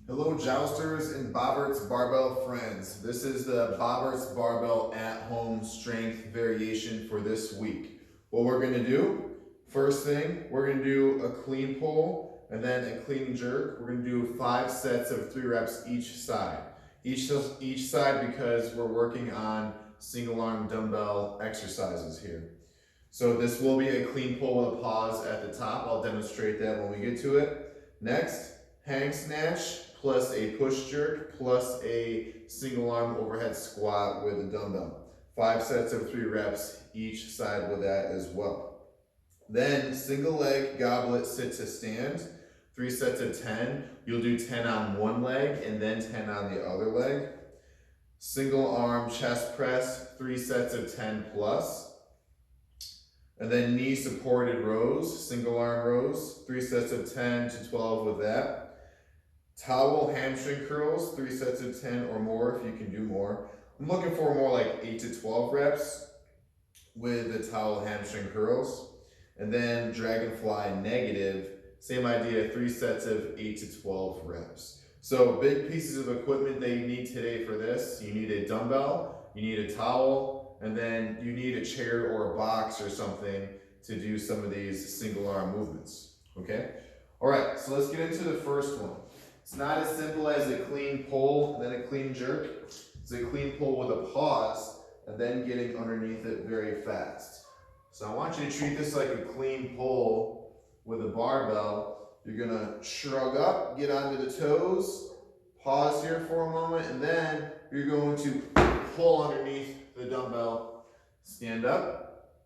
Hello jousters and Bobberts barbell friends. This is the Bobberts barbell at home strength variation for this week. What we're going to do, first thing, we're going to do a clean pull and then a clean jerk. We're going to do 5 sets of 3 reps each side. Each side because we're working on single arm dumbbell exercises here. So this will be a clean pull with a pause at the top. I'll demonstrate that when we get to it. Next, hang snatch plus a push jerk plus a single arm overhead squat with a dumbbell. 5 sets of 3 reps each side with that as well. Then single leg goblet sit to stand, 3 sets of 10. You'll do 10 on one leg and then 10 on the other leg. Single arm chest press, 3 sets of 10 plus. And then knee supported rows, single arm rows, 3 sets of 10 to 12 with that. Towel hamstring curls, 3 sets of 10 or more if you can do more. I'm looking for more like 8 to 12 reps with the towel hamstring curls. And then dragonfly negative, same idea, 3 sets of 8 to 12 reps. So big pieces of equipment that you need today for this. You need a dumbbell, you need a towel, and then you need a chair or a box or something to do some of these single arm movements, okay? All right, so let's get into the first one. It's not as simple as a clean pull and then a clean jerk. It's a clean pull with a pause and then getting underneath it very fast. So I want you to treat this like a clean pull with a barbell. You're gonna shrug up, get onto the toes, pause here for a moment, and then you're going to pull underneath the dumbbell, stand up.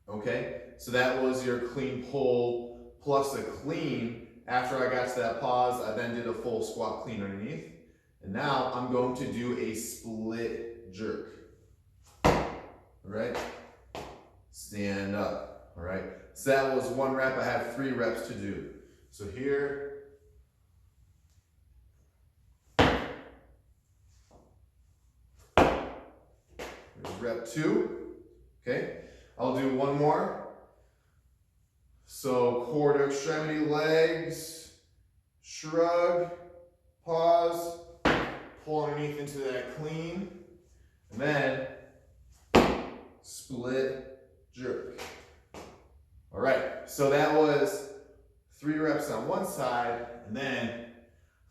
Okay, so that was your clean pull plus a clean. After I got to that pause, I then did a full squat clean underneath. And now I'm going to do a split jerk. All right, stand up. All right, so that was 1 rep. I have 3 reps to do. So here, rep 2, okay? I'll do 1 more. So core to extremity, legs, shrug, pause, pull underneath into that clean, and then split jerk. All right, so that was 3 reps on one side, and then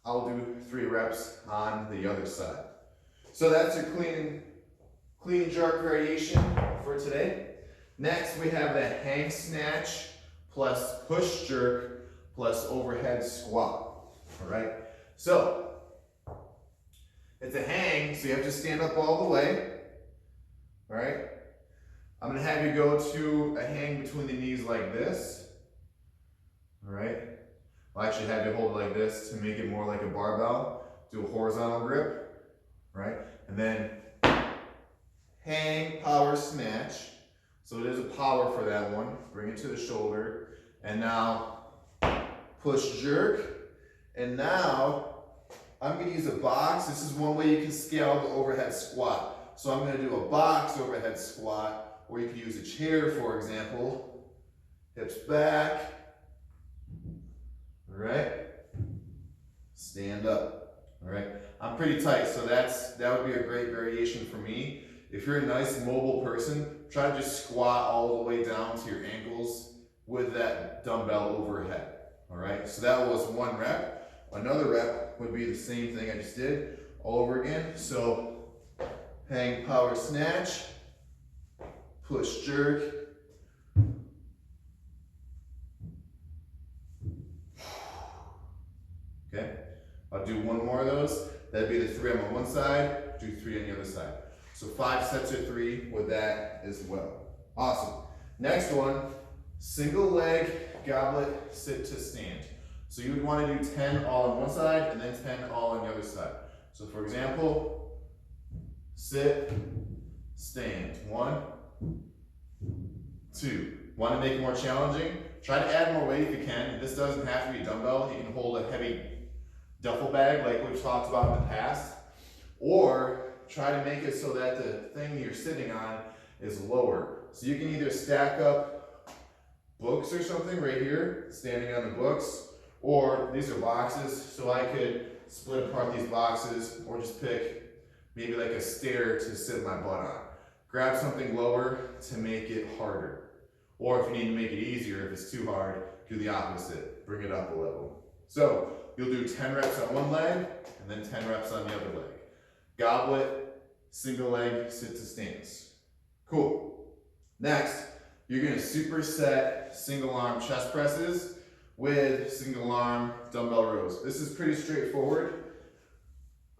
I'll do 3 reps on the other side. So that's your clean jerk variation for today. Next, we have the hang snatch plus push jerk plus overhead squat. All right, so it's a hang, so you have to stand up all the way. All right, I'm gonna have you go to a hang between the knees like this. All right, I'll actually have you hold it like this to make it more like a barbell. Do a horizontal grip, right, and then hang, power snatch. So it is a power for that one. Bring it to the shoulder. And now push jerk. And now I'm going to use a box. This is one way you can scale the overhead squat. So I'm going to do a box overhead squat, or you can use a chair, for example. Hips back. All right. Stand up. All right. I'm pretty tight, so that would be a great variation for me. If you're a nice mobile person, try to just squat all the way down to your ankles with that dumbbell overhead. All right, so that was 1 rep. Another rep would be the same thing I just did all over again. So hang, power snatch, push jerk. Okay, I'll do 1 more of those. That'd be the 3 on one side, do 3 on the other side. So 5 sets of 3 with that as well. Awesome. Next one, single leg goblet sit to stand. So you would want to do 10 all on one side and then 10 all on the other side. So for example, sit, stand. 1, 2. Want to make it more challenging? Try to add more weight if you can. This doesn't have to be a dumbbell. You can hold a heavy duffel bag like we've talked about in the past. Or try to make it so that the thing you're sitting on is lower. So you can either stack up books or something right here, standing on the books, or these are boxes, so I could split apart these boxes or just pick maybe like a stair to sit my butt on. Grab something lower to make it harder. Or if you need to make it easier, if it's too hard, do the opposite. Bring it up a level. So you'll do 10 reps on one leg and then 10 reps on the other leg. Goblet, single leg, sit to stance. Cool. Next, you're gonna superset single arm chest presses with single arm dumbbell rows. This is pretty straightforward.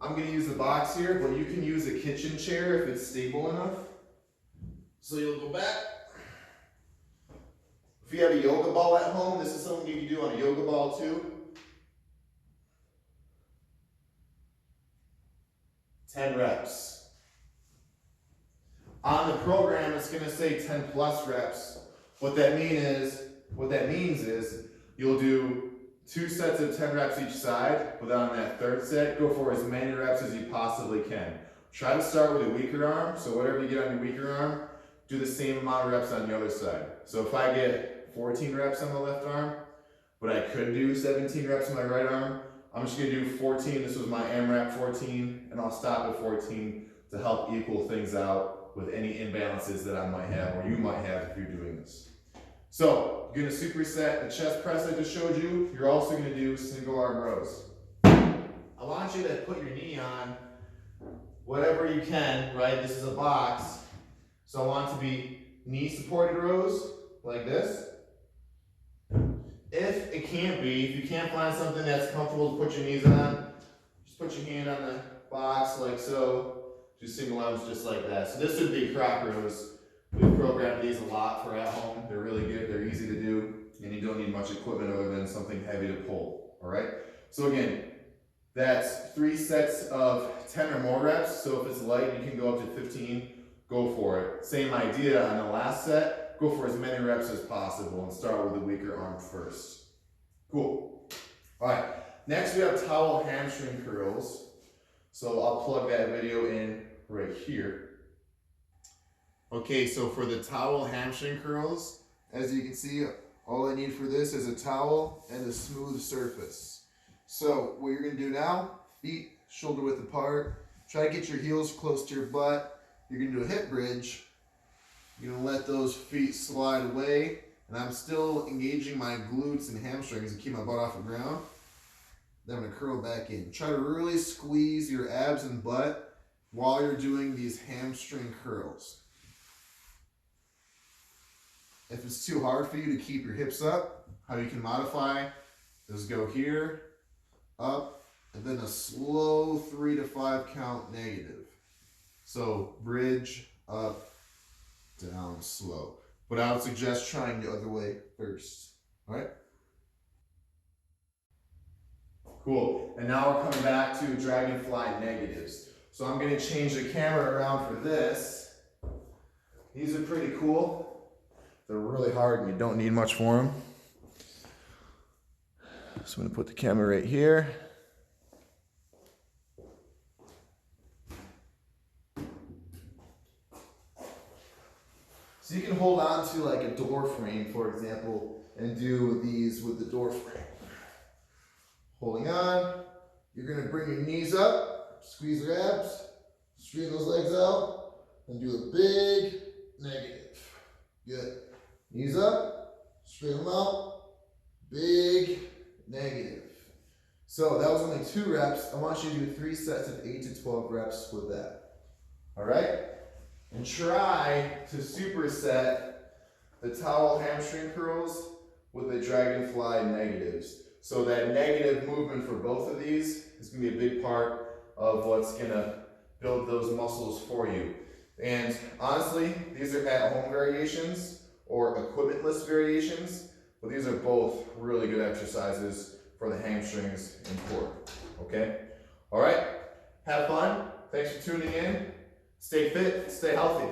I'm gonna use the box here, but you can use a kitchen chair if it's stable enough. So you'll go back. If you have a yoga ball at home, this is something you can do on a yoga ball too. 10 reps. On the program, it's gonna say 10 plus reps. What that means is you'll do 2 sets of 10 reps each side, but then on that third set, go for as many reps as you possibly can. Try to start with a weaker arm, so whatever you get on your weaker arm, do the same amount of reps on the other side. So if I get 14 reps on the left arm, but I could do 17 reps on my right arm, I'm just gonna do 14, this was my AMRAP 14, and I'll stop at 14 to help equal things out with any imbalances that I might have, or you might have if you're doing this. So, you're gonna superset the chest press I just showed you. You're also gonna do single arm rows. I want you to put your knee on whatever you can, right? This is a box. So I want it to be knee supported rows, like this. If it can't be, if you can't find something that's comfortable to put your knees on, just put your hand on the box like so. Do single arms just like that. So this would be croc rows. We've programmed these a lot for at home. They're really good, they're easy to do, and you don't need much equipment other than something heavy to pull, all right? So again, that's 3 sets of 10 or more reps. So if it's light, you can go up to 15, go for it. Same idea on the last set, go for as many reps as possible and start with the weaker arm first. Cool. All right, next we have towel hamstring curls. So I'll plug that video in right here. Okay, so for the towel hamstring curls, as you can see, all I need for this is a towel and a smooth surface. So what you're gonna do now, feet shoulder width apart, try to get your heels close to your butt. You're gonna do a hip bridge. You're gonna let those feet slide away, and I'm still engaging my glutes and hamstrings to keep my butt off the ground. Then I'm gonna curl back in. Try to really squeeze your abs and butt while you're doing these hamstring curls. If it's too hard for you to keep your hips up, how you can modify is go here, up, and then a slow 3 to 5 count negative. So bridge, up, down, slow. But I would suggest trying the other way first, all right? Cool, and now we're coming back to dragonfly negatives. So I'm gonna change the camera around for this. These are pretty cool. They're really hard and you don't need much for them. So I'm gonna put the camera right here. So you can hold on to like a door frame, for example, and do these with the door frame. Holding on, you're gonna bring your knees up, squeeze your abs, straighten those legs out, and do a big negative. Good. Knees up, straighten them out, big negative. So that was only 2 reps. I want you to do 3 sets of 8 to 12 reps with that. All right? And try to superset the towel hamstring curls with the dragonfly negatives. So that negative movement for both of these is going to be a big part of what's going to build those muscles for you. And honestly, these are at-home variations or equipment-less variations, but these are both really good exercises for the hamstrings and core, okay? All right, have fun. Thanks for tuning in. Stay fit, stay healthy.